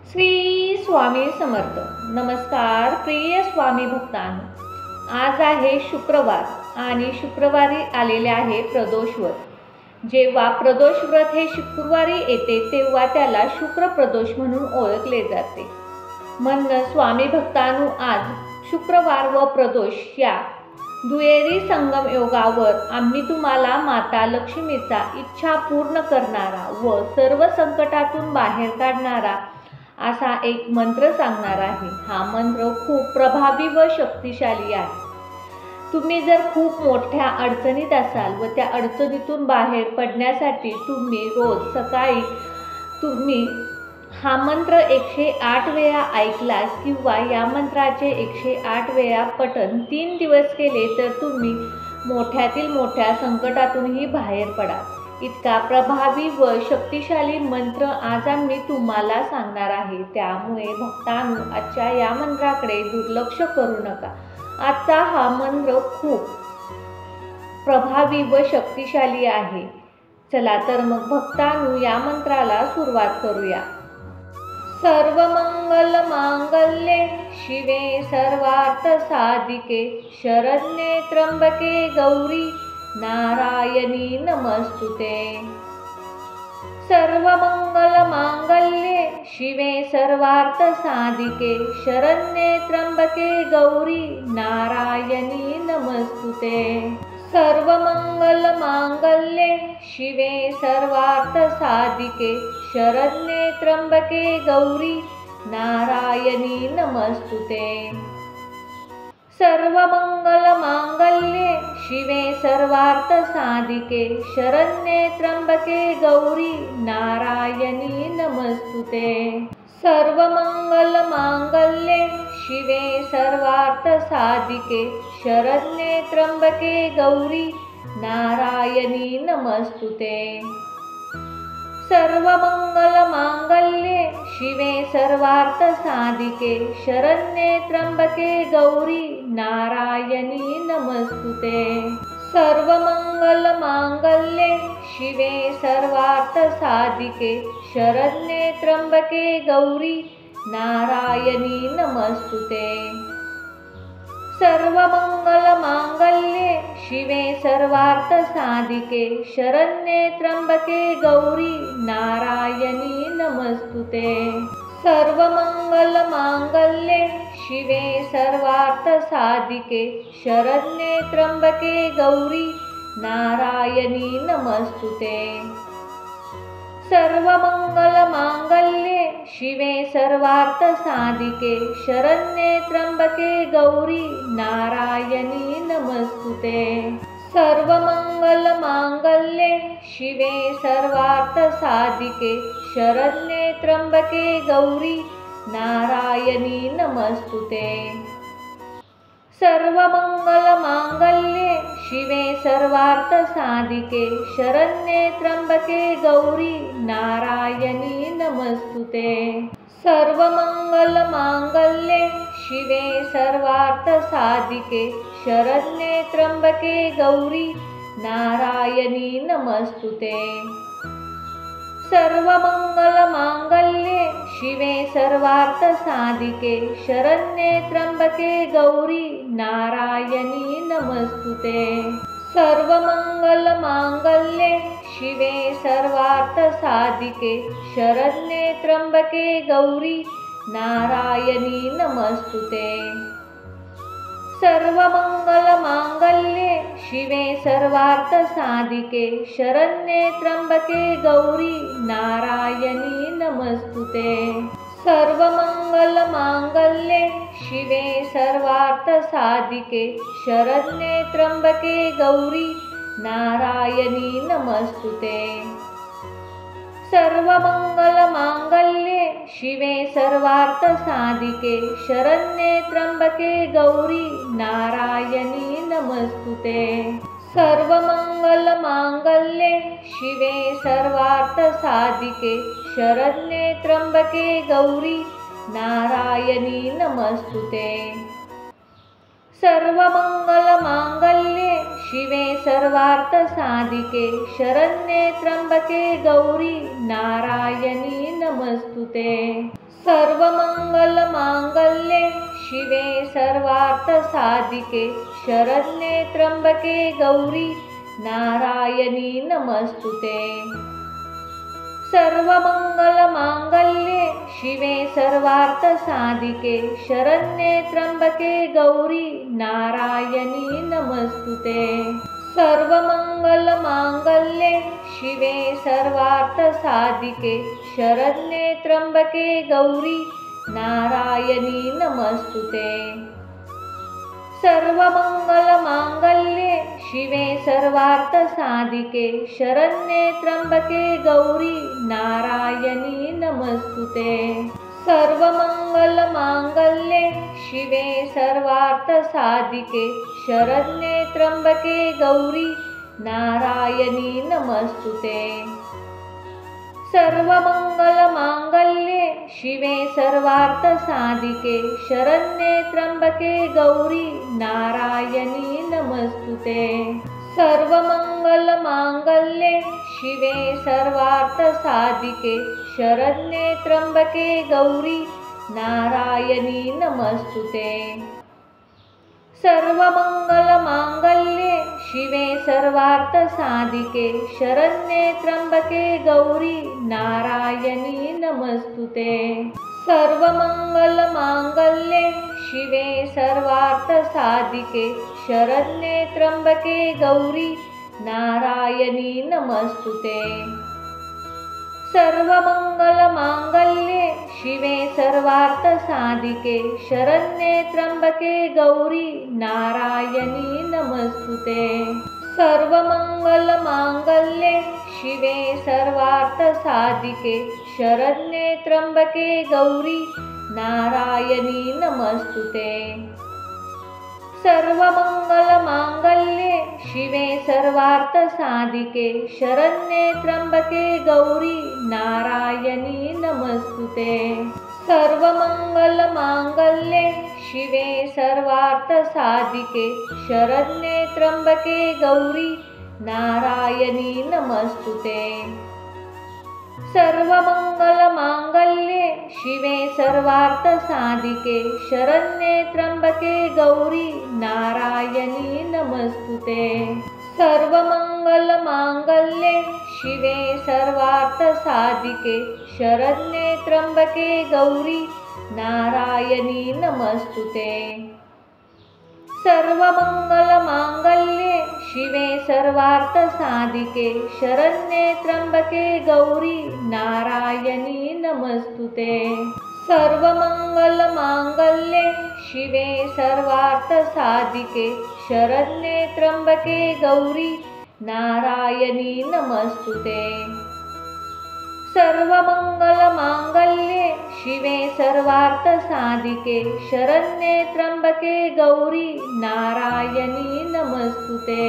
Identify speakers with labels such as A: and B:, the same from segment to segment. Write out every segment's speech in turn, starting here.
A: श्री स्वामी समर्थ. नमस्कार प्रिय स्वामी भक्तांनो. आज आहे शुक्रवार आणि शुक्रवारी आलेले आहे प्रदोष व्रत. जेव्हा प्रदोष व्रत हे शुक्रवारी येते तेव्हा त्याला शुक्र प्रदोष म्हणून ओळखले जाते. म्हणून स्वामी भक्तांनो, आज शुक्रवार व प्रदोष या दुहेरी संगम योगावर आम्ही तुम्हाला माता लक्ष्मीचा इच्छा पूर्ण करणारा व सर्व संकटातून बाहेर काढणारा असा एक मंत्र सांगणार आहे. हा मंत्र खूप प्रभावी व शक्तिशाली आहे. तुम्ही जर खूप मोठ्या अडचणीत असाल व त्या अडचणीतून बाहेर पडण्यासाठी तुम्ही रोज सकाळी हा मंत्र 108 वेळा ऐकलास किंवा या मंत्राचे 108 वेळा पठण 3 दिवस केले तर तुम्ही मोठ्यातील मोठ्या संकटातूनही बाहेर पडाल. इतका प्रभावी व शक्तिशाली मंत्र आज आम्ही तुम्हाला सांगणार आहे. त्यामुळे भक्तांनो, आजच्या या मंत्राकडे दुर्लक्ष करू नका. आजचा हा मंत्र खूप प्रभावी व शक्तिशाली आहे. चला तर मग भक्तांनो, या मंत्राला सुरुवात करूया. सर्वमंगल मांगल्ये शिवे सर्वार्थ साधिके शरण्ये त्र्यंबके गौरी नारायणी नमस्तुते. सर्वमंगल मांगल्ये शिवे सर्वार्थ साधिके शरण्ये त्र्यंबके गौरी नारायणी नमस्तुते. सर्वमंगल मांगल्ये शिवे सर्वार्थ साधिके शरण्ये त्र्यंबके गौरी नारायणी नमस्तुते. सर्वमंगल मांगल्ये शिवे सर्वार्थ साधिके शरण्ये त्र्यंबके गौरी नारायणी नमस्तुते. सर्वमंगल मांगल्ये शिवे सर्वार्थ साधिके शरण्ये त्र्यंबके गौरी नारायणी नमस्तुते. सर्वमंगल मांगल्ये शिवे सर्वार्थ साधिके शरण्ये त्र्यंबके गौरी नारायणी नमस्तुते. सर्वमंगल मांगल्ये शिवे सर्वार्थ साधिके शरण्ये त्र्यंबके गौरी नारायणी नमस्तुते. सर्वमंगल मांगल्ये शिवे सर्वार्थ साधिके शरण्ये त्र्यंबके गौरी नारायणी नमस्तुते. सर्वमंगल मांगल्ये शिवे सर्वार्थ साधिके शरण्ये त्र्यंबके गौरी नारायणी नमस्तुते. सर्वमंगल मांगल्ये शिवे सर्वार्थ साधिके शरण्ये त्र्यंबके गौरी नारायणी नमस्तुते. सर्वमंगल मांगल्ये शिवे सर्वार्थ साधिके शरण्ये त्र्यंबके गौरी नारायणी नमस्तुते. सर्वमंगल मांगल्ये शिवे सर्वार्थ साधिके शरण्ये त्र्यंबके गौरी नारायणी नमस्तुते. सर्वमंगल मांगल्ये शिवे सर्वार्थ साधिके शरण्ये त्र्यंबके गौरी नारायणी नमस्तुते. सर्वमंगल मांगल्ये शिवे सर्वार्थ साधिके शरण्ये त्र्यंबके गौरी नारायणी नमस्तुते. सर्वमंगल मांगल्ये शिवे सर्वार्थ साधिके शरण्ये त्र्यंबके गौरी नारायणी नमस्तुते. सर्वमंगल मांगल्ये शिवे सर्वार्थ साधिके शरण्ये त्र्यंबके गौरी नारायणी नमस्तुते. सर्वमंगल मांगल्ये शिवे सर्वार्थ साधिके शरण्ये त्र्यंबके गौरी नारायणी नमस्तुते. सर्वमंगल मांगल्ये शिवे सर्वार्थ साधिके शरण्ये त्र्यंबके गौरी नारायणी नमस्तुते. सर्वमंगल मांगल्ये शिवे सर्वार्थ साधिके शरण्ये त्र्यंबके गौरी नारायणी नमस्तुते. सर्वमंगलमांगल्ये शिवे सर्वार्थसाधिके शरण्ये त्र्यंबके गौरी नारायणी नमस्तुते। सर्वमंगलमांगल्ये शिवे सर्वार्थसाधिके शरण्ये त्र्यंबके गौरी नारायणी नमस्तुते। सर्वमंगलमांगल्ये शिवे सर्वार्थसाधिके शरण्ये त्र्यंबके गौरी नारायणी नमस्तुते। सर्वमंगलमांगल्ये शिवे सर्वार्थसाधिके शरण्ये त्र्यंबके गौरी नारायणी नमस्तुते। सर्वमंगलमांगल्ये शिवे सर्वार्थसाधिके शरण्ये त्र्यंबके गौरी नारायणी नमस्तुते। सर्वमंगलमांगल्ये शिवे सर्वार्थसाधिके शरण्ये त्र्यंबके गौरी नारायणी नमस्तुते। सर्वमंगलमांगल्ये शिवे सर्वार्थसाधिके शरण्ये त्र्यंबके गौरी नारायणी नमस्तुते। सर्वमंगलमांगल्ये शिवे सर्वार्थसाधिके शरण्ये त्र्यंबके गौरी नारायणी नमस्तुते। सर्वमंगलमांगल्ये शिवे सर्वार्थसाधिके शरण्ये त्र्यंबके गौरी नारायणी नमस्तुते। सर्वमंगलमांगल्ये शिवे सर्वार्थसाधिके शरण्ये त्र्यंबके गौरी नारायणी नमस्तुते। सर्वमंगलमांगल्ये शिवे सर्वार्थसाधिके शरण्ये त्र्यंबके गौरी नारायणी नमस्तुते। सर्वमंगलमांगल्ये शिवे सर्वार्थसाधिके शरण्ये त्र्यंबके गौरी नारायणी नमस्तुते। सर्वमंगलमांगल्ये शिवे सर्वार्थसाधिके शरण्ये त्र्यंबके गौरी नारायणी नमस्तुते। सर्वमंगलमांगल्ये शिवे सर्वार्थसाधिके शरण्ये त्र्यंबके गौरी नारायणी नमस्तुते। सर्वमंगलमांगल्ये शिवे सर्वार्थसाधिके शरण्ये त्र्यंबके गौरी नारायणी नमस्तुते। सर्वमंगलमांगल्ये शिवे सर्वार्थसाधिके शरण्ये त्र्यंबके गौरी नारायणी नमस्तुते। सर्वमंगलमांगल्ये शिवे सर्वार्थसाधिके शरण्ये त्र्यंबके गौरी नारायणी नमस्तुते। सर्वमंगलमांगल्ये शिवे सर्वार्थसाधिके शरण्ये त्र्यंबके गौरी नारायणी नमस्तुते। सर्वमंगलमांगल्ये शिवे सर्वार्थसाधिके शरण्ये त्र्यंबके गौरी नारायणी नमस्तुते।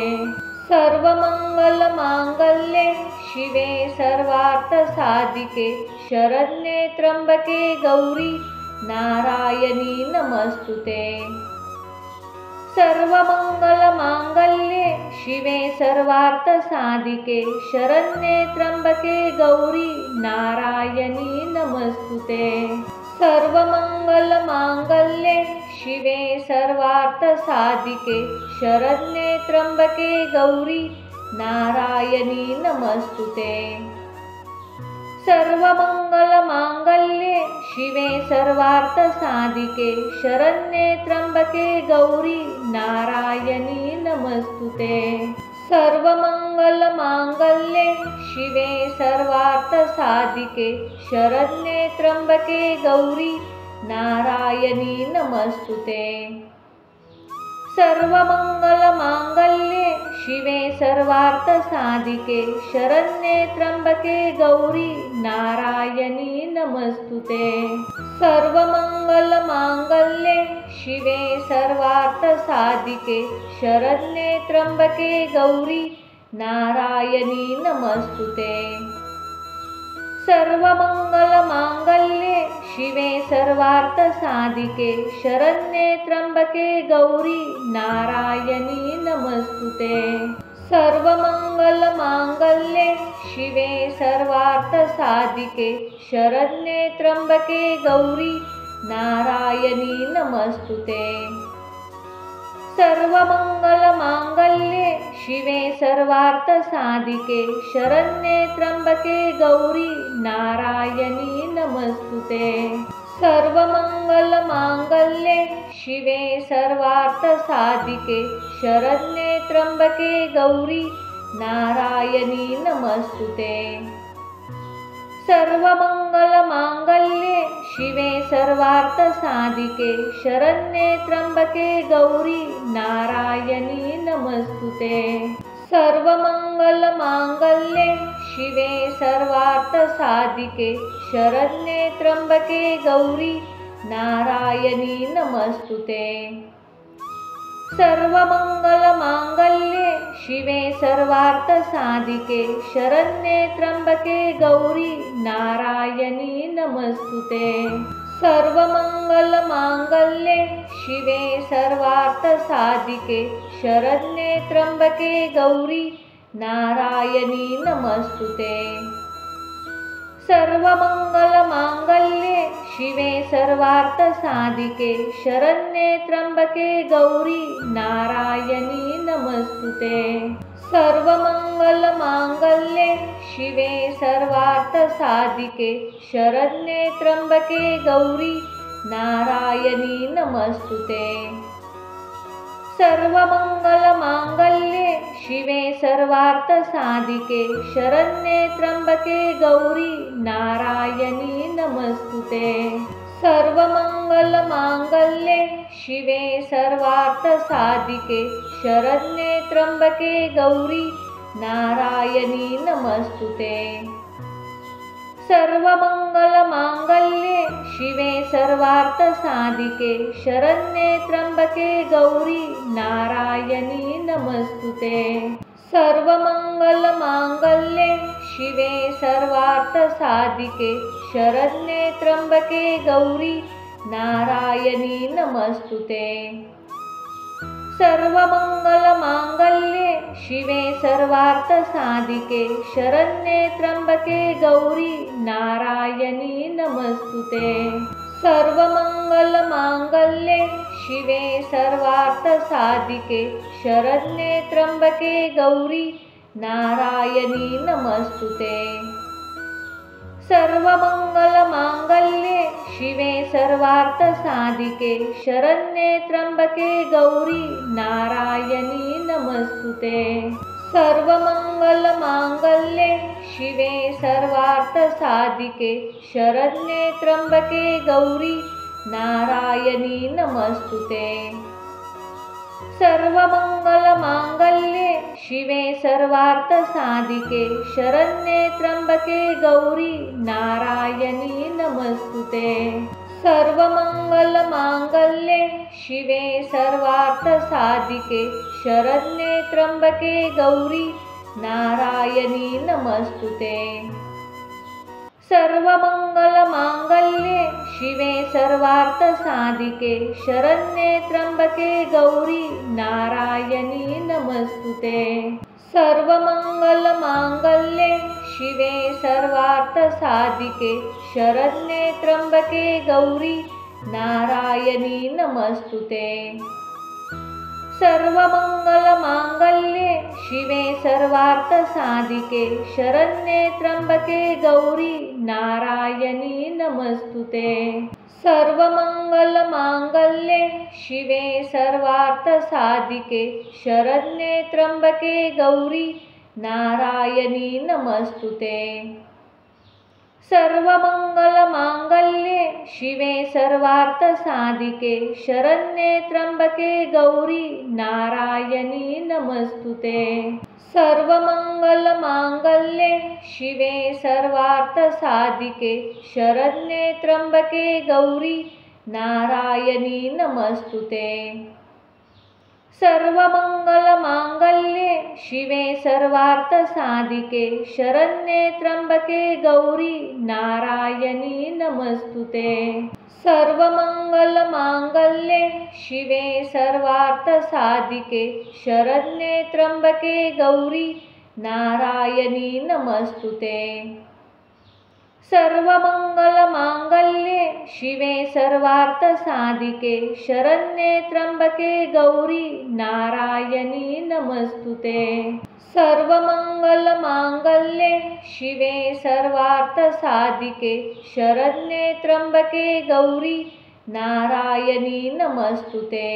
A: सर्वमंगलमांगल्ये शिवे सर्वार्थसाधिके शरण्ये त्र्यंबके गौरी नारायणी नमस्तुते। सर्वमंगलमांगल्ये शिवे सर्वार्थसाधिके शरण्ये त्र्यंबके गौरी नारायणी नमस्तुते। सर्वमंगलमांगल्ये शिवे सर्वार्थसाधिके शरण्ये त्र्यंबके गौरी नारायणी नमस्तुते। सर्वमंगलमांगल्ये शिवे सर्वार्थसाधिके शरण्ये त्र्यंबके गौरी नारायणी नमस्तुते। सर्वमंगलमांगल्ये शिवे सर्वार्थसाधिके शरण्ये त्र्यंबके गौरी नारायणी नमस्तुते। सर्वमंगलमांगल्ये शिवे सर्वार्थसाधिके शरण्ये त्र्यंबके गौरी नारायणी नमस्तुते। सर्वमंगलमांगल्ये शिवे सर्वार्थसाधिके शरण्ये त्र्यंबके गौरी नारायणी नमस्तुते। सर्वमंगलमांगल्ये शिवे सर्वार्थ साधिके शरण्ये त्र्यंबके गौरी नारायणी नमस्तुते। सर्वमंगल मांगल्ये शिवे सर्वार्थ साधिके शरण्ये त्र्यंबके गौरी नारायणी नमस्तुते। सर्वमंगल मांगल्ये शिवे सर्वार्थ साधिके शरण्ये त्र्यंबके गौरी नारायणी नमस्तुते। सर्वमंगल मांगल्ये शिवे सर्वार्थ साधिके शरण्ये त्र्यंबके गौरी नारायणी नमस्तुते। सर्वमंगल मांगल्ये शिवे सर्वार्थ साधिके शरण्ये त्र्यंबके गौरी नारायणी नमस्तुते। सर्वमंगल मांगल्ये शिवे सर्वार्थ साधिके शरण्ये त्र्यंबके गौरी नारायणी नमस्तुते। सर्वमंगल मांगल्ये शिवे सर्वार्थ साधिके शरण्ये त्र्यंबके गौरी नारायणी नमस्तुते। सर्वमंगल मांगल्ये शिवे सर्वार्थ साधिके शरण्ये त्र्यंबके गौरी नारायणी नमस्तुते। सर्वमंगल मांगल्ये शिवे सर्वार्थ साधिके शरण्ये त्र्यंबके गौरी नारायणी नमस्तुते। सर्वमंगल मांगल्ये शिवे सर्वार्थ साधिके शरण्ये त्र्यंबके गौरी नारायणी नमस्तुते। सर्वमंगल मांगल्ये शिवे सर्वार्थ साधिके शरण्ये त्र्यंबके गौरी नारायणी नमस्तुते। सर्वमंगल मांगल्ये शिवे सर्वार्थ साधिके शरण्ये त्र्यंबके गौरी नारायणी नमस्तुते। सर्वमंगल मांगल्ये शिवे सर्वार्थ साधिके शरण्ये त्र्यंबके गौरी नारायणी नमस्तुते। सर्वमंगल मांगल्ये शिवे सर्वार्थ साधिके शरण्ये त्र्यंबके गौरी नारायणी नमस्तुते। सर्वमंगल मांगल्ये शिवे सर्वार्थ साधिके शरण्ये त्र्यंबके गौरी नारायणी नमस्तुते। सर्वमंगल मांगल्ये शिवे सर्वार्थ साधिके शरण्ये त्र्यंबके गौरी नारायणी नमस्तुते। सर्वमंगल मांगल्ये शिवे सर्वार्थ साधिके शरण्ये त्र्यंबके गौरी नारायणी नमस्तुते। सर्वमंगल मांगल्ये शिवे सर्वार्थ साधिके शरण्ये त्र्यंबके गौरी नारायणी नमस्तुते। सर्वमंगल मांगल्ये शिवे सर्वार्थ साधिके शरण्ये त्र्यंबके गौरी नारायणी नमस्तुते। सर्वमंगल मांगल्ये शिवे सर्वार्थ साधिके शरण्ये त्र्यंबके गौरी नारायणी नमस्तुते। सर्वमंगल मांगल्ये शिवे सर्वार्थ साधिके शरण्ये त्र्यंबके गौरी नारायणी नमस्तुते। सर्वमंगल मांगल्ये शिवे सर्वार्थ साधिके शरण्ये त्र्यंबके गौरी नारायणी नमस्तुते। सर्वमंगल मांगल्ये शिवे सर्वार्थ साधिके शरण्ये त्र्यंबके गौरी नारायणी नमस्तुते। सर्वमंगल मांगल्ये शिवे सर्वार्थ साधिके शरण्ये त्र्यंबके गौरी नारायणी नमस्तुते। सर्वमंगल मांगल्ये शिवे सर्वार्थ साधिके शरण्ये त्र्यंबके गौरी नारायणी नमस्तुते। सर्वमंगल मांगल्ये शिवे सर्वार्थ साधिके शरण्ये त्र्यंबके गौरी नारायणी नमस्तुते। सर्वमंगलमांगल्ये शिवे सर्वार्थसाधिके शरण्ये त्र्यंबके गौरी नारायणी नमस्तुते। सर्वमंगलमांगल्ये शिवे सर्वार्थसाधिके शरण्ये त्र्यंबके गौरी नारायणी नमस्तुते। सर्वमंगलमांगल्ये शिवे सर्वार्थसाधिके शरण्ये त्र्यंबके गौरी नारायणी नमस्तुते। सर्वमंगलमांगल्ये शिवे सर्वार्थसाधिके शरण्ये त्र्यंबके गौरी नारायणी नमस्तुते।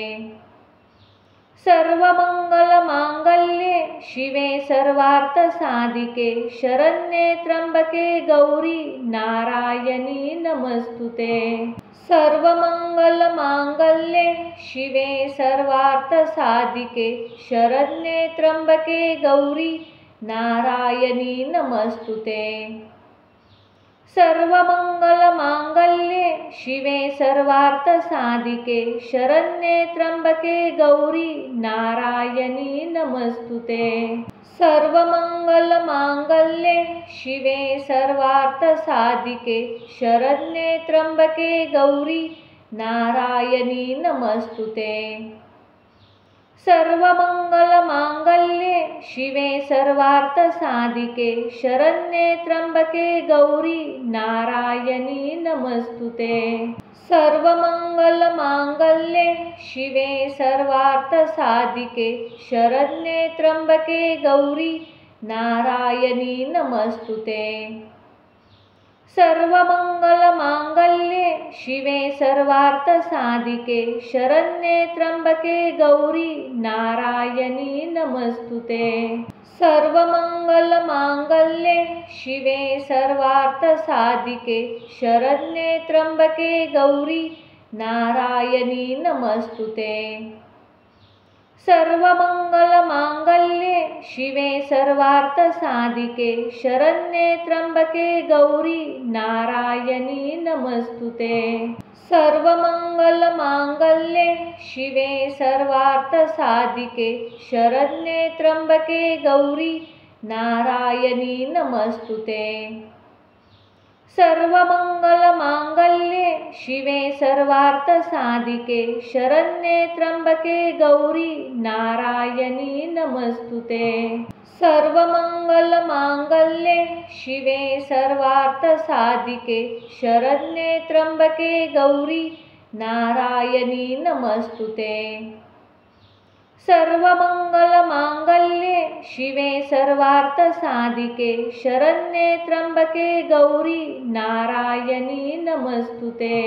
A: सर्वमंगलमांगल्ये शिवे सर्वार्थसाधिके शरण्ये त्र्यंबके गौरी नारायणी नमस्तुते। सर्वमंगलमांगल्ये शिवे सर्वार्थसाधिके शरण्ये त्र्यंबके गौरी नारायणी नमस्तुते। सर्वमंगलमांगल्ये शिवे सर्वार्थसाधिके शरण्ये त्र्यंबके गौरी नारायणी नमस्तुते। सर्वमंगलमांगल्ये शिवे सर्वार्थसाधिके शरण्ये त्र्यंबके गौरी नारायणी नमस्तुते। सर्वमंगलमांगल्ये शिवे सर्वार्थसाधिके शरण्ये त्र्यंबके गौरी नारायणी नमस्तुते। सर्वमंगलमांगल्ये शिवे सर्वार्थसाधिके शरण्ये त्र्यंबके गौरी नारायणी नमस्तुते। सर्वमंगलमांगल्ये शिवे सर्वार्थसाधिके शरण्ये त्र्यंबके गौरी नारायणी नमस्तुते। सर्वमंगलमांगल्ये शिवे सर्वार्थसाधिके शरण्ये त्र्यंबके गौरी नारायणी नमस्तुते। सर्वमंगलमांगल्ये शिवे सर्वार्थसाधिके शरण्ये त्र्यंबके गौरी नारायणी नमस्तुते। सर्वमंगलमांगल्ये शिवे सर्वार्थसाधिके शरण्ये त्र्यंबके गौरी नारायणी नमस्तुते। सर्वमंगलमांगल्ये शिवे सर्वार्थसाधिके शरण्ये त्र्यंबके गौरी नारायणी नमस्तुते। सर्वमंगलमांगल्ये शिवे सर्वार्थसाधिके शरण्ये त्र्यंबके गौरी नारायणी नमस्तुते। सर्वमंगलमांगल्ये शिवे सर्वार्थसाधिके शरण्ये त्र्यंबके गौरी नारायणी नमस्तुते।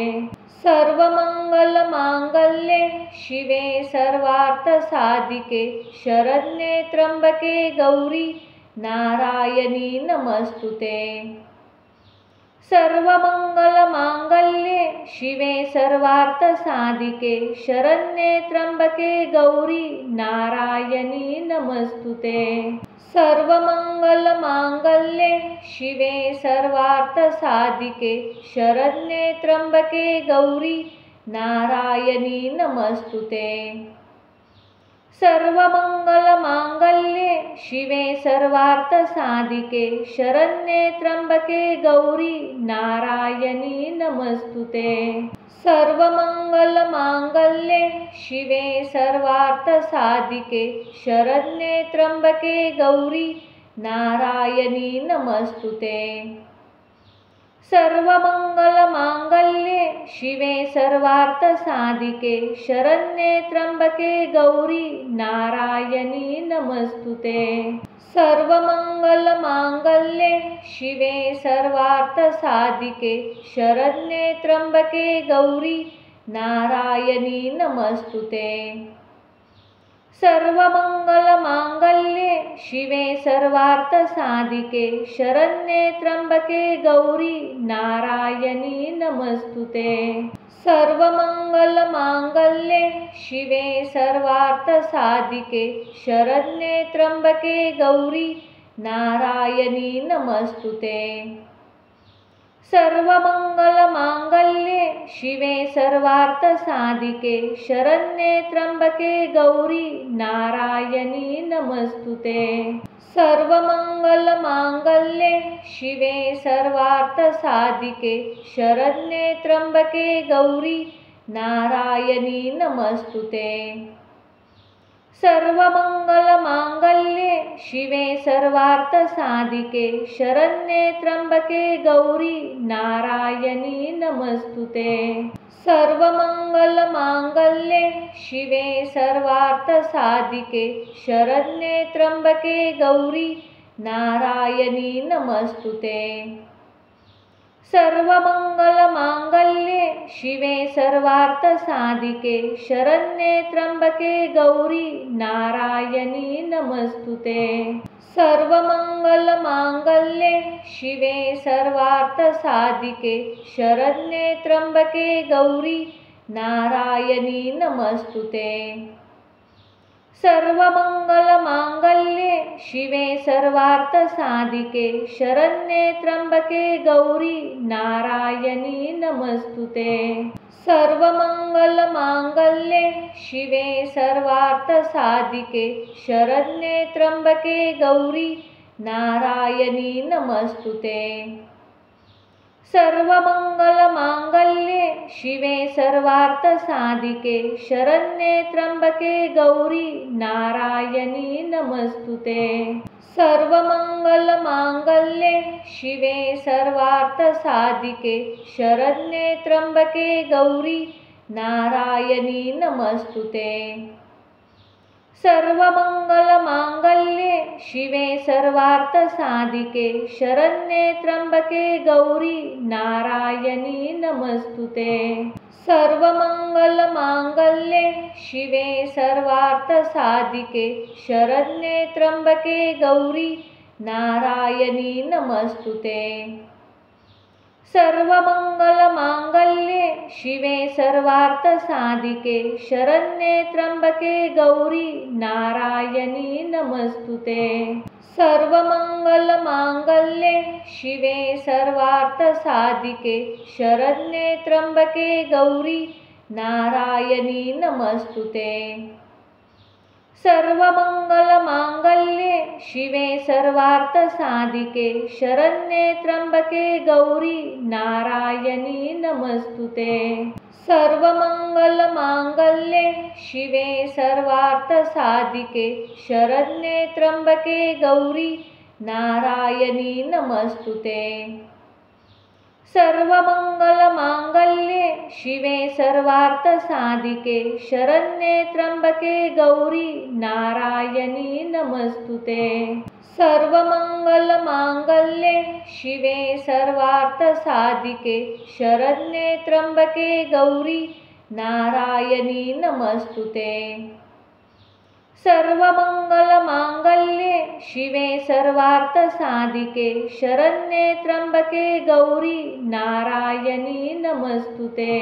A: सर्वमंगलमांगल्ये शिवे सर्वार्थसाधिके शरण्ये त्र्यंबके गौरी नारायणी नमस्तुते। सर्वमंगलमांगल्ये शिवे सर्वार्थसाधिके शरण्ये त्र्यंबके गौरी नारायणी नमस्तुते। सर्वमंगलमांगल्ये शिवे सर्वार्थसाधिके शरण्ये त्र्यंबके गौरी नारायणी नमस्तुते। सर्वमंगलमांगल्ये शिवे सर्वार्थसाधिके शरण्ये त्र्यंबके गौरी नारायणी नमस्तुते। सर्वमंगलमांगल्ये शिवे सर्वार्थसाधिके शरण्ये त्र्यंबके गौरी नारायणी नमस्तुते। सर्वमंगलमांगल्ये शिवे सर्वार्थसाधिके शरण्ये त्र्यंबके गौरी नारायणी नमस्तुते। सर्वमंगलमांगल्ये शिवे सर्वार्थसाधिके शरण्ये त्र्यंबके गौरी नारायणी नमस्तुते। सर्वमंगलमांगल्ये शिवे सर्वार्थसाधिके शरण्ये त्र्यंबके गौरी नारायणी नमस्तुते। सर्वमंगलमांगल्ये शिवे सर्वार्थसाधिके शरण्ये त्र्यंबके गौरी नारायणी नमस्तुते। सर्वमंगलमांगल्ये शिवे सर्वार्थ साधिके शरण्ये त्र्यंबके गौरी नारायणी नमस्तुते। सर्वमंगल मांगल्ये शिवे सर्वार्थ साधिके शरण्ये त्र्यंबके गौरी नारायणी नमस्तुते। सर्वमंगल मांगल्ये शिवे सर्वार्थ साधिके शरण्ये त्र्यंबके गौरी नारायणी नमस्तुते। सर्वमंगल मांगल्ये शिवे सर्वार्थ साधिके शरण्ये त्र्यंबके गौरी नारायणी नमस्तुते। सर्वमंगल मांगल्ये शिवे सर्वार्थ साधिके शरण्ये त्र्यंबके गौरी नारायणी नमस्तुते। सर्वमंगल मांगल्ये शिवे सर्वार्थ साधिके शरण्ये त्र्यंबके गौरी नारायणी नमस्तुते। सर्वमंगल मांगल्ये शिवे सर्वार्थ साधिके शरण्ये त्र्यंबके गौरी नारायणी नमस्तुते। सर्वमंगल मांगल्ये शिवे सर्वार्थ साधिके शरण्ये त्र्यंबके गौरी नारायणी नमस्तुते। सर्वमंगल मांगल्ये शिवे सर्वार्थ साधिके शरण्ये त्र्यंबके गौरी नारायणी नमस्तुते। सर्वमंगल मांगल्ये शिवे सर्वार्थ साधिके शरण्ये त्र्यंबके गौरी नारायणी नमस्तुते। सर्वमंगल मांगल्ये शिवे सर्वार्थ साधिके शरण्ये त्र्यंबके गौरी नारायणी नमस्तुते। सर्वमंगल मांगल्ये शिवे सर्वार्थ साधिके शरण्ये त्र्यंबके गौरी नारायणी नमस्तुते। सर्वमंगल मांगल्ये शिवे सर्वार्थ साधिके शरण्ये त्र्यंबके गौरी नारायणी नमस्तुते। सर्वमंगल मांगल्ये शिवे सर्वार्थ साधिके शरण्ये त्र्यंबके गौरी नारायणी नमस्तुते। सर्वमंगल मांगल्ये शिवे सर्वार्थ साधिके शरण्ये त्र्यंबके गौरी नारायणी नमस्तुते। सर्वमंगल मांगल्ये शिवे सर्वार्थ साधिके शरण्ये त्र्यंबके गौरी नारायणी नमस्तुते। सर्वमंगल मांगल्ये शिवे सर्वार्थ साधिके शरण्ये त्र्यंबके गौरी नारायणी नमस्तुते। सर्वमंगल मांगल्ये शिवे सर्वार्थ साधिके शरण्ये त्र्यंबके गौरी नारायणी नमस्तुते। सर्वमंगल मांगल्ये शिवे सर्वार्थ साधिके शरण्ये त्र्यंबके गौरी नारायणी नमस्तुते।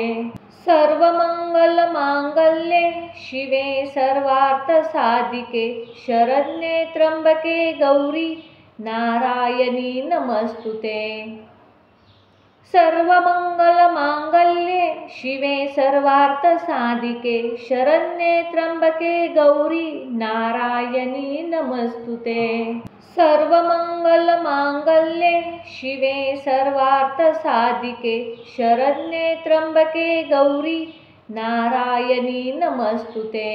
A: सर्वमंगल मांगल्ये शिवे सर्वार्थ साधिके शरण्ये त्र्यंबके गौरी नारायणी नमस्तुते। सर्वमंगल मांगल्ये शिवे सर्वार्थ साधिके शरण्ये त्र्यंबके गौरी नारायणी नमस्तुते। सर्वमंगल मांगल्ये शिवे सर्वार्थ साधिके शरण्ये त्र्यंबके गौरी नारायणी नमस्तुते।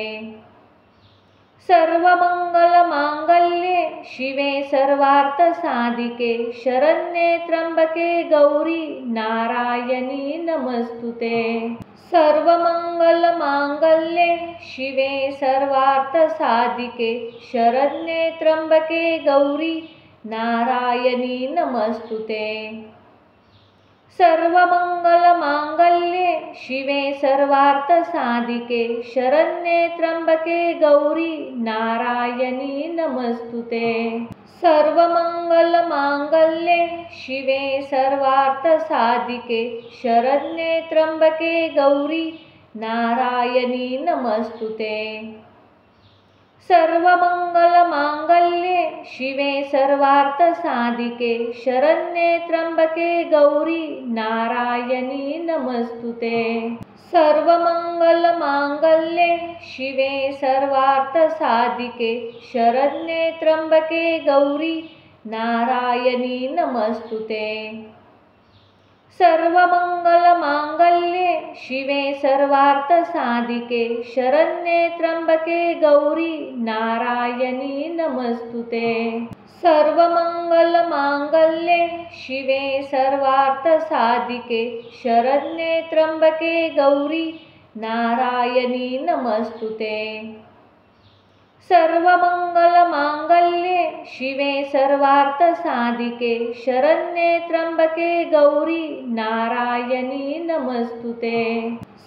A: सर्वमंगल मांगल्ये शिवे सर्वार्थ साधिके शरण्ये त्र्यंबके गौरी नारायणी नमस्तुते। सर्वमंगल मांगल्ये शिवे सर्वार्थ साधिके शरण्ये त्र्यंबके गौरी नारायणी नमस्तुते। सर्वमंगल मांगल्ये शिवे सर्वार्थ साधिके शरण्ये त्र्यंबके गौरी नारायणी नमस्तुते। सर्वमंगल मांगल्ये शिवे सर्वार्थ साधिके शरण्ये त्र्यंबके गौरी नारायणी नमस्तुते। सर्वमंगलमांगल्ये शिवे सर्वार्थसाधिके शरण्ये त्र्यंबके गौरी नारायणी नमस्तुते। सर्वमंगलमांगल्ये शिवे सर्वार्थसाधिके शरण्ये त्र्यंबके गौरी नारायणी नमस्तुते। सर्वमंगलमांगल्ये शिवे सर्वार्थसाधिके शरण्ये त्र्यंबके गौरी नारायणी नमस्तुते। सर्वमंगलमांगल्ये शिवे सर्वार्थसाधिके शरण्ये त्र्यंबके गौरी नारायणी नमस्तुते। सर्वमंगलमांगल्ये शिवे सर्वार्थसाधिके शरण्ये त्र्यंबके गौरी नारायणी नमस्तुते।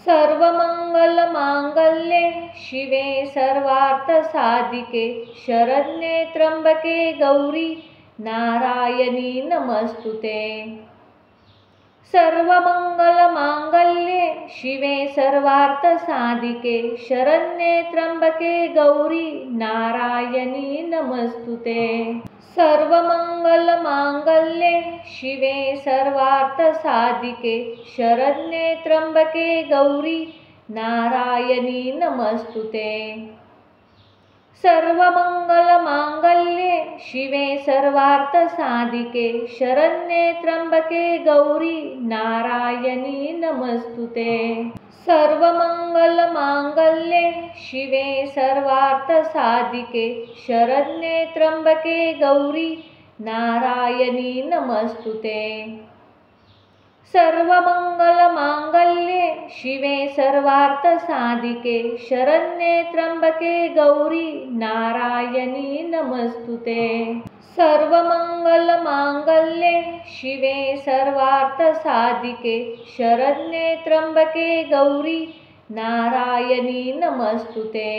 A: सर्वमंगलमांगल्ये शिवे सर्वार्थसाधिके शरण्ये त्र्यंबके गौरी नारायणी नमस्तुते। सर्वमंगलमांगल्ये शिवे सर्वार्थसाधिके शरण्ये त्र्यंबके गौरी नारायणी नमस्तुते। सर्वमंगलमांगल्ये शिवे सर्वार्थसाधिके शरण्ये त्र्यंबके गौरी नारायणी नमस्तुते। सर्वमंगलमांगल्ये शिवे सर्वार्थसाधिके शरण्ये त्र्यंबके गौरी नारायणी नमस्तुते। सर्वमंगलमांगल्ये शिवे सर्वार्थसाधिके शरण्ये त्र्यंबके गौरी नारायणी नमस्तुते। सर्वमंगलमांगल्ये शिवे सर्वार्थसाधिके शरण्ये त्र्यंबके गौरी नारायणी नमस्तुते। सर्वमंगलमांगल्ये शिवे सर्वार्थसाधिके शरण्ये त्र्यंबके गौरी नारायणी नमस्तुते।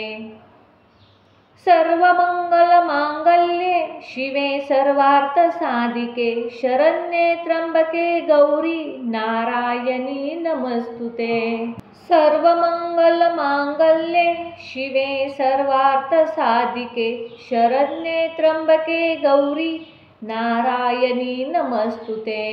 A: सर्वमंगलमांगल्ये शिवे सर्वार्थसाधिके शरण्ये त्र्यंबके गौरी नारायणी नमस्तुते। सर्वमंगलमांगल्ये शिवे सर्वार्थसाधिके शरण्ये त्र्यंबके गौरी नारायणी नमस्तुते।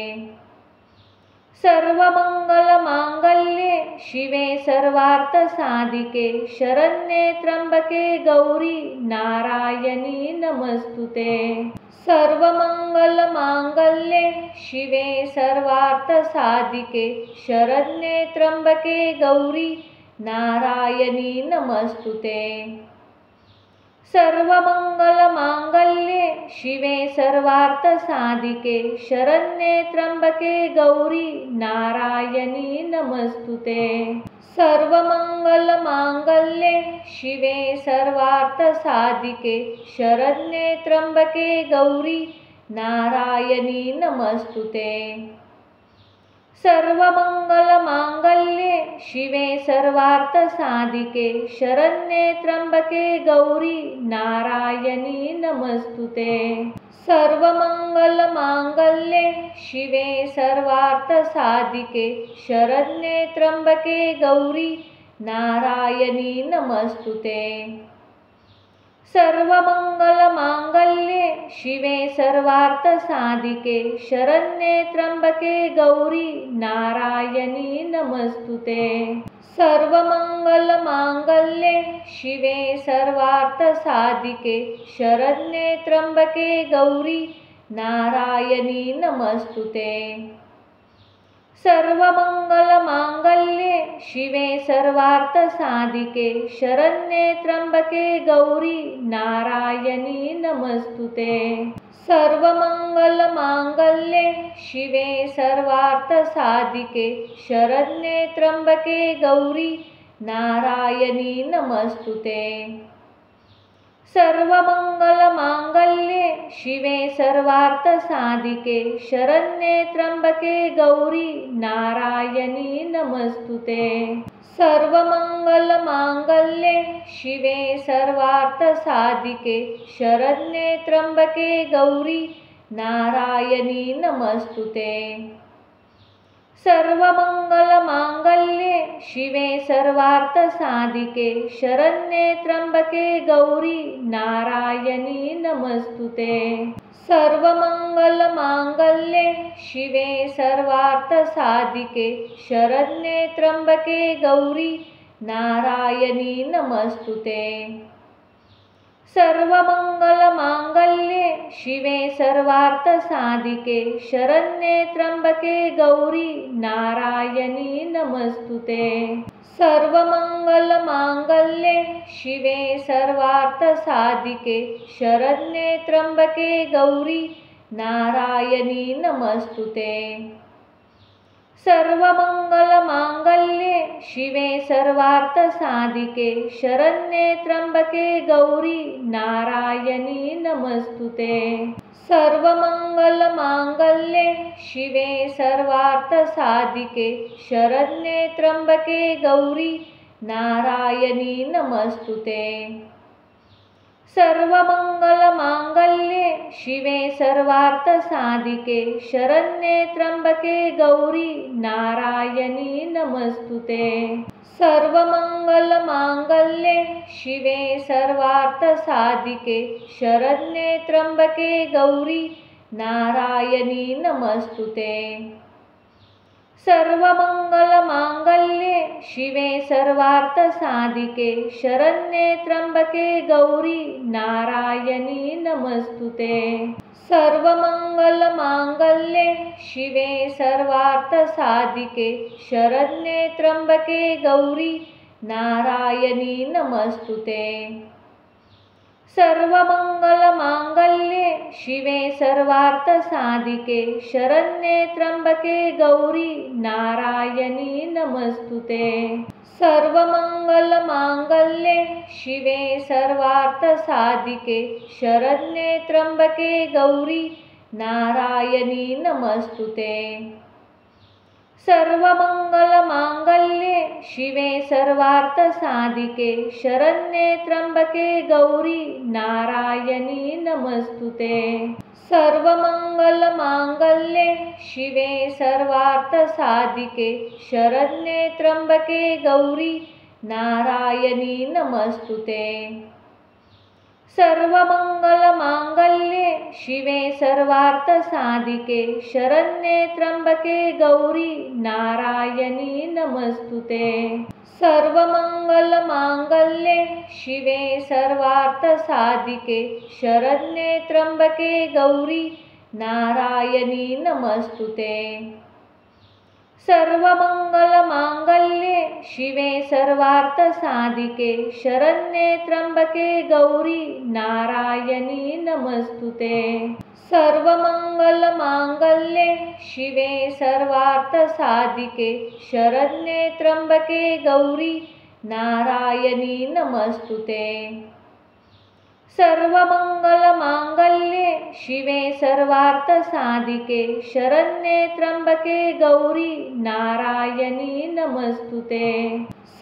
A: सर्वमंगलमांगल्ये शिवे सर्वार्थसाधिके शरण्ये त्र्यंबके गौरी नारायणी नमस्तुते। सर्वमंगलमांगल्ये शिवे सर्वार्थसाधिके शरण्ये त्र्यंबके गौरी नारायणी नमस्तुते। सर्वमंगलमांगल्ये शिवे सर्वार्थसाधिके शरण्ये त्र्यंबके गौरी नारायणी नमस्तुते। सर्वमंगलमांगल्ये शिवे सर्वार्थसाधिके शरण्ये त्र्यंबके गौरी नारायणी नमस्तुते। सर्वमंगलमांगल्ये शिवे सर्वार्थसाधिके शरण्ये त्र्यंबके गौरी नारायणी नमस्तुते। सर्वमंगलमांगल्ये शिवे सर्वार्थसाधिके शरण्ये त्र्यंबके गौरी नारायणी नमस्तुते। सर्वमंगलमांगल्ये शिवे सर्वार्थसाधिके शरण्ये त्र्यंबके गौरी नारायणी नमस्तुते। सर्वमंगलमांगल्ये शिवे सर्वार्थसाधिके शरण्ये त्र्यंबके गौरी नारायणी नमस्तुते। सर्वमंगलमांगल्ये शिवे सर्वार्थसाधिके शरण्ये त्र्यंबके गौरी नारायणी नमस्तुते। सर्वमंगलमांगल्ये शिवे सर्वार्थसाधिके शरण्ये त्र्यंबके गौरी नारायणी नमस्तुते। सर्वमंगलमांगल्ये शिवे सर्वार्थसाधिके शरण्ये त्र्यंबके गौरी नारायणी नमस्तुते। सर्वमंगलमांगल्ये शिवे सर्वार्थसाधिके शरण्ये त्र्यंबके गौरी नारायणी नमस्तुते। सर्वमंगलमांगल्ये शिवे सर्वार्थ साधिके शरण्ये त्र्यंबके गौरी नारायणी नमस्तुते। सर्वमंगल मांगल्ये शिवे सर्वार्थ साधिके शरण्ये त्र्यंबके गौरी नारायणी नमस्तुते। सर्वमंगल मांगल्ये शिवे सर्वार्थ साधिके शरण्ये त्र्यंबके गौरी नारायणी नमस्तुते। सर्वमंगल मांगल्ये शिवे सर्वार्थ साधिके शरण्ये त्र्यंबके गौरी नारायणी नमस्तुते। सर्वमंगल मांगल्ये शिवे सर्वार्थ साधिके शरण्ये त्र्यंबके गौरी नारायणी नमस्तुते। सर्वमंगल मांगल्ये शिवे सर्वार्थ साधिके शरण्ये त्र्यंबके गौरी नारायणी नमस्तुते। सर्वमंगल मांगल्ये शिवे सर्वार्थ साधिके शरण्ये त्र्यंबके गौरी नारायणी नमस्तुते। सर्वमंगल मांगल्ये शिवे सर्वार्थ साधिके शरण्ये त्र्यंबके गौरी नारायणी नमस्तुते। सर्वमंगल मांगल्ये शिवे सर्वार्थ साधिके शरण्ये त्र्यंबके गौरी नारायणी नमस्तुते। सर्वमंगल मांगल्ये शिवे सर्वार्थ साधिके शरण्ये त्र्यंबके गौरी नारायणी नमस्तुते। सर्वमंगल मांगल्ये शिवे सर्वार्थ साधिके शरण्ये त्र्यंबके गौरी नारायणी नमस्तुते। सर्वमंगल मांगल्ये शिवे सर्वार्थ साधिके शरण्ये त्र्यंबके गौरी नारायणी नमस्तुते। सर्वमंगल मांगल्ये शिवे सर्वार्थ साधिके शरण्ये त्र्यंबके गौरी नारायणी नमस्तुते। सर्वमंगल मांगल्ये शिवे सर्वार्थ साधिके शरण्ये त्र्यंबके गौरी नारायणी नमस्तुते। सर्वमंगल मांगल्ये शिवे सर्वार्थ साधिके शरण्ये त्र्यंबके गौरी नारायणी नमस्तुते। सर्वमंगल मांगल्ये शिवे सर्वार्थ साधिके शरण्ये त्र्यंबके गौरी नारायणी नमस्तुते। सर्वमंगल मांगल्ये शिवे सर्वार्थ साधिके शरण्ये त्र्यंबके गौरी नारायणी नमस्तुते। सर्वमंगल मांगल्ये शिवे सर्वार्थ साधिके शरण्ये त्र्यंबके गौरी नारायणी नमस्तुते। सर्वमंगल मांगल्ये शिवे सर्वार्थ साधिके शरण्ये त्र्यंबके गौरी नारायणी नमस्तुते।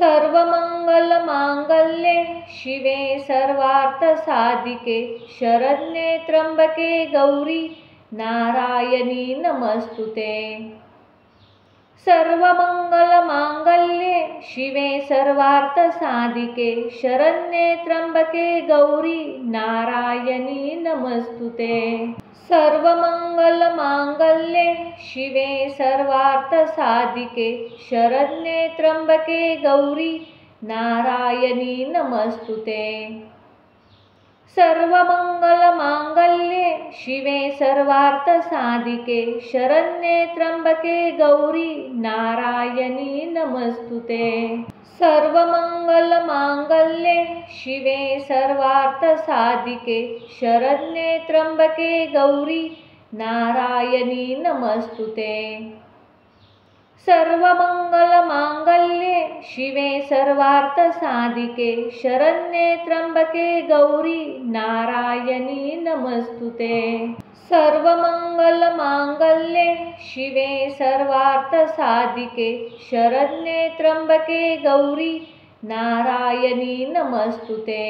A: सर्वमंगल मांगल्ये शिवे सर्वार्थ साधिके शरण्ये त्र्यंबके गौरी नारायणी नमस्तुते। सर्वमंगल मांगल्ये शिवे सर्वार्थ साधिके शरण्ये त्र्यंबके गौरी नारायणी नमस्तुते। सर्वमंगल मांगल्ये शिवे सर्वार्थ साधिके शरण्ये त्र्यंबके गौरी नारायणी नमस्तुते। सर्वमंगल मांगल्ये शिवे सर्वार्थ साधिके शरण्ये त्र्यंबके गौरी नारायणी नमस्तुते। सर्वमंगल मांगल्ये शिवे सर्वार्थ साधिके शरण्ये त्र्यंबके गौरी नारायणी नमस्तुते। सर्वमंगल मांगल्ये शिवे सर्वार्थ साधिके शरण्ये त्र्यंबके गौरी नारायणी नमस्तुते। सर्वमंगल मांगल्ये शिवे सर्वार्थ साधिके शरण्ये त्र्यंबके गौरी नारायणी नमस्तुते।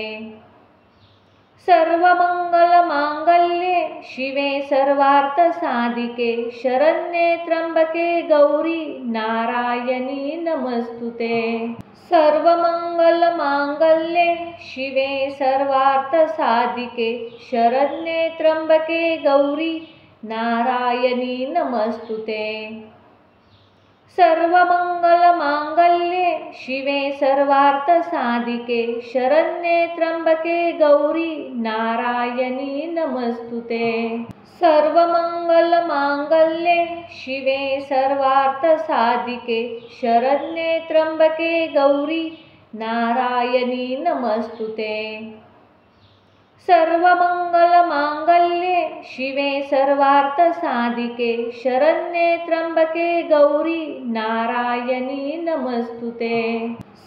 A: सर्वमंगलमांगल्ये शिवे सर्वार्थसाधिके शरण्ये त्र्यंबके गौरी नारायणी नमस्तुते। सर्वमंगलमांगल्ये शिवे सर्वार्थसाधिके शरण्ये त्र्यंबके गौरी नारायणी नमस्तुते। सर्वमंगलमांगल्ये शिवे सर्वार्थसाधिके शरण्ये त्र्यंबके गौरी नारायणी नमस्तुते। सर्वमंगलमांगल्ये शिवे सर्वार्थसाधिके शरण्ये त्र्यंबके गौरी नारायणी नमस्तुते। सर्वमंगलमांगल्ये शिवे सर्वार्थसाधिके शरण्ये त्र्यंबके गौरी नारायणी नमस्तुते।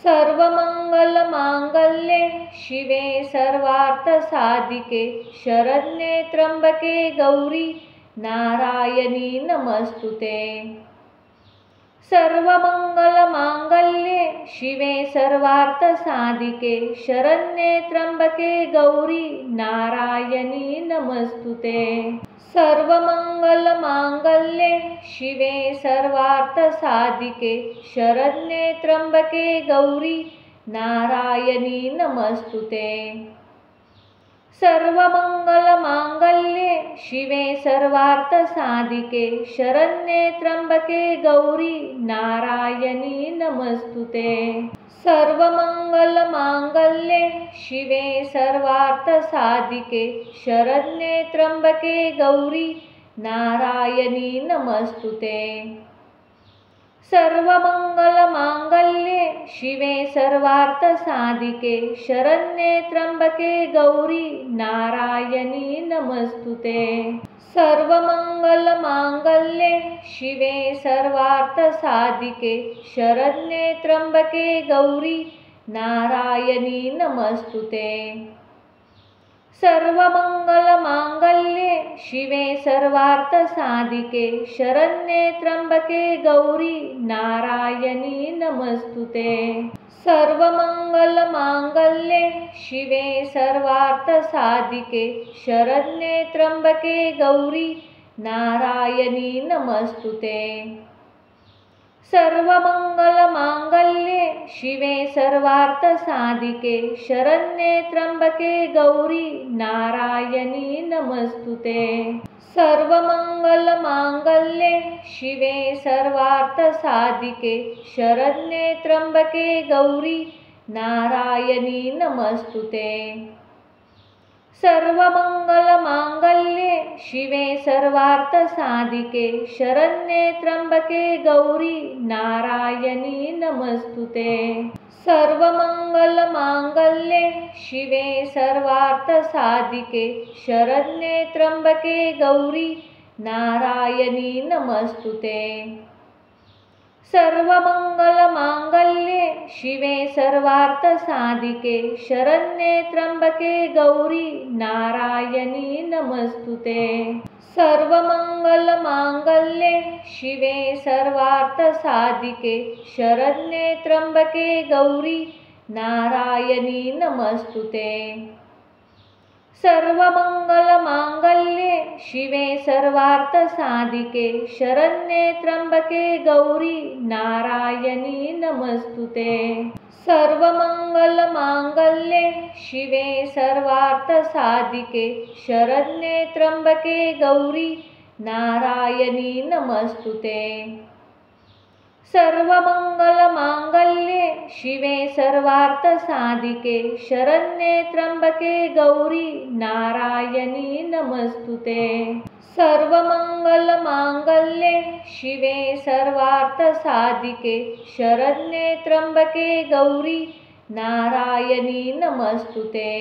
A: सर्वमंगलमांगल्ये शिवे सर्वार्थसाधिके शरण्ये त्र्यंबके गौरी नारायणी नमस्तुते। सर्वमंगलमांगल्ये शिवे सर्वार्थसाधिके शरण्ये त्र्यंबके गौरी नारायणी नमस्तुते। सर्वमंगलमांगल्ये शिवे सर्वार्थसाधिके शरण्ये त्र्यंबके गौरी नारायणी नमस्तुते। सर्वमंगलमांगल्ये शिवे सर्वार्थसाधिके शरण्ये त्र्यंबके गौरी नारायणी नमस्तुते। सर्वमंगलमांगल्ये शिवे सर्वार्थसाधिके शरण्ये त्र्यंबके गौरी नारायणी नमस्तुते। सर्वमंगलमांगल्ये शिवे सर्वार्थसाधिके शरण्ये त्र्यंबके गौरी नारायणी नमस्तुते। सर्वमंगलमांगल्ये शिवे सर्वार्थसाधिके शरण्ये त्र्यंबके गौरी नारायणी नमस्तुते। सर्वमंगलमांगल्ये शिवे सर्वार्थसाधिके शरण्ये त्र्यंबके गौरी नारायणी नमस्तुते। सर्वमंगलमांगल्ये शिवे सर्वार्थसाधिके शरण्ये त्र्यंबके गौरी नारायणी नमस्तुते। सर्वमंगलमांगल्ये शिवे सर्वार्थसाधिके शरण्ये त्र्यंबके गौरी नारायणी नमस्तुते। सर्वमंगलमांगल्ये शिवे सर्वार्थसाधिके शरण्ये त्र्यंबके गौरी नारायणी नमस्तुते। सर्वमंगलमांगल्ये शिवे सर्वार्थसाधिके शरण्ये त्र्यंबके गौरी नारायणी नमस्तुते। सर्वमंगलमांगल्ये शिवे सर्वार्थसाधिके शरण्ये त्र्यंबके गौरी नारायणी नमस्तुते। सर्वमंगलमांगल्ये शिवे सर्वार्थसाधिके शरण्ये त्र्यंबके गौरी नारायणी नमस्तुते। सर्वमंगलमांगल्ये शिवे सर्वार्थसाधिके शरण्ये त्र्यंबके गौरी नारायणी नमस्तुते। सर्वमंगलमांगल्ये शिवे सर्वार्थसाधिके शरण्ये त्र्यंबके गौरी नारायणी नमस्तुते। सर्वमंगलमांगल्ये शिवे सर्वार्थसाधिके शरण्ये त्र्यंबके गौरी नारायणी नमस्तुते। सर्वमंगलमांगल्ये शिवे सर्वार्थसाधिके शरण्ये त्र्यंबके गौरी नारायणी नमस्तुते। सर्वमंगलमांगल्ये शिवे सर्वार्थसाधिके शरण्ये त्र्यंबके गौरी नारायणी नमस्तुते।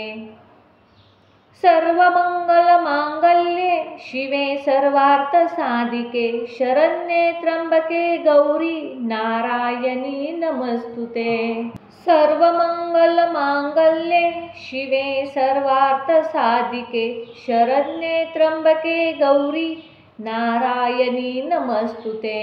A: सर्वमंगलमांगल्ये शिवे सर्वार्थसाधिके शरण्ये त्र्यंबके गौरी नारायणी नमस्तुते। सर्वमंगलमांगल्ये शिवे सर्वार्थसाधिके शरण्ये त्र्यंबके गौरी नारायणी नमस्तुते।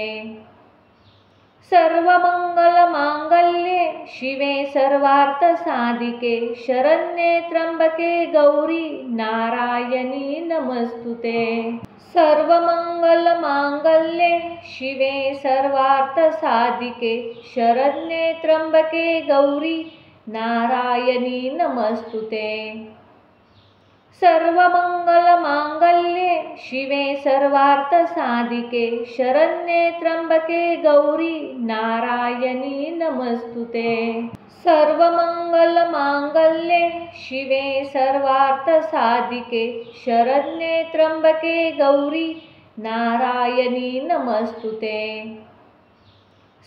A: सर्वमंगलमांगल्ये शिवे सर्वार्थसाधिके शरण्ये त्र्यंबके गौरी नारायणी नमस्तुते। सर्वमंगलमांगल्ये शिवे सर्वार्थसाधिके शरण्ये त्र्यंबके गौरी नारायणी नमस्तुते। सर्वमंगलमांगल्ये शिवे सर्वार्थसाधिके शरण्ये त्र्यंबके गौरी नारायणी नमस्तुते। सर्वमंगलमांगल्ये शिवे सर्वार्थसाधिके शरण्ये त्र्यंबके गौरी नारायणी नमस्तुते।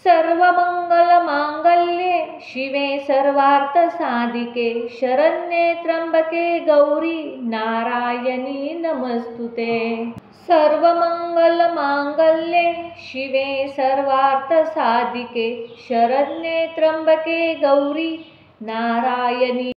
A: सर्वमंगलमांगल्ये शिवे सर्वार्थसाधिके शरण्ये त्र्यंबके गौरी नारायणी नमस्तुते। सर्वमंगलमांगल्ये शिवे सर्वार्थसाधिके शरण्ये त्र्यंबके गौरी नारायणी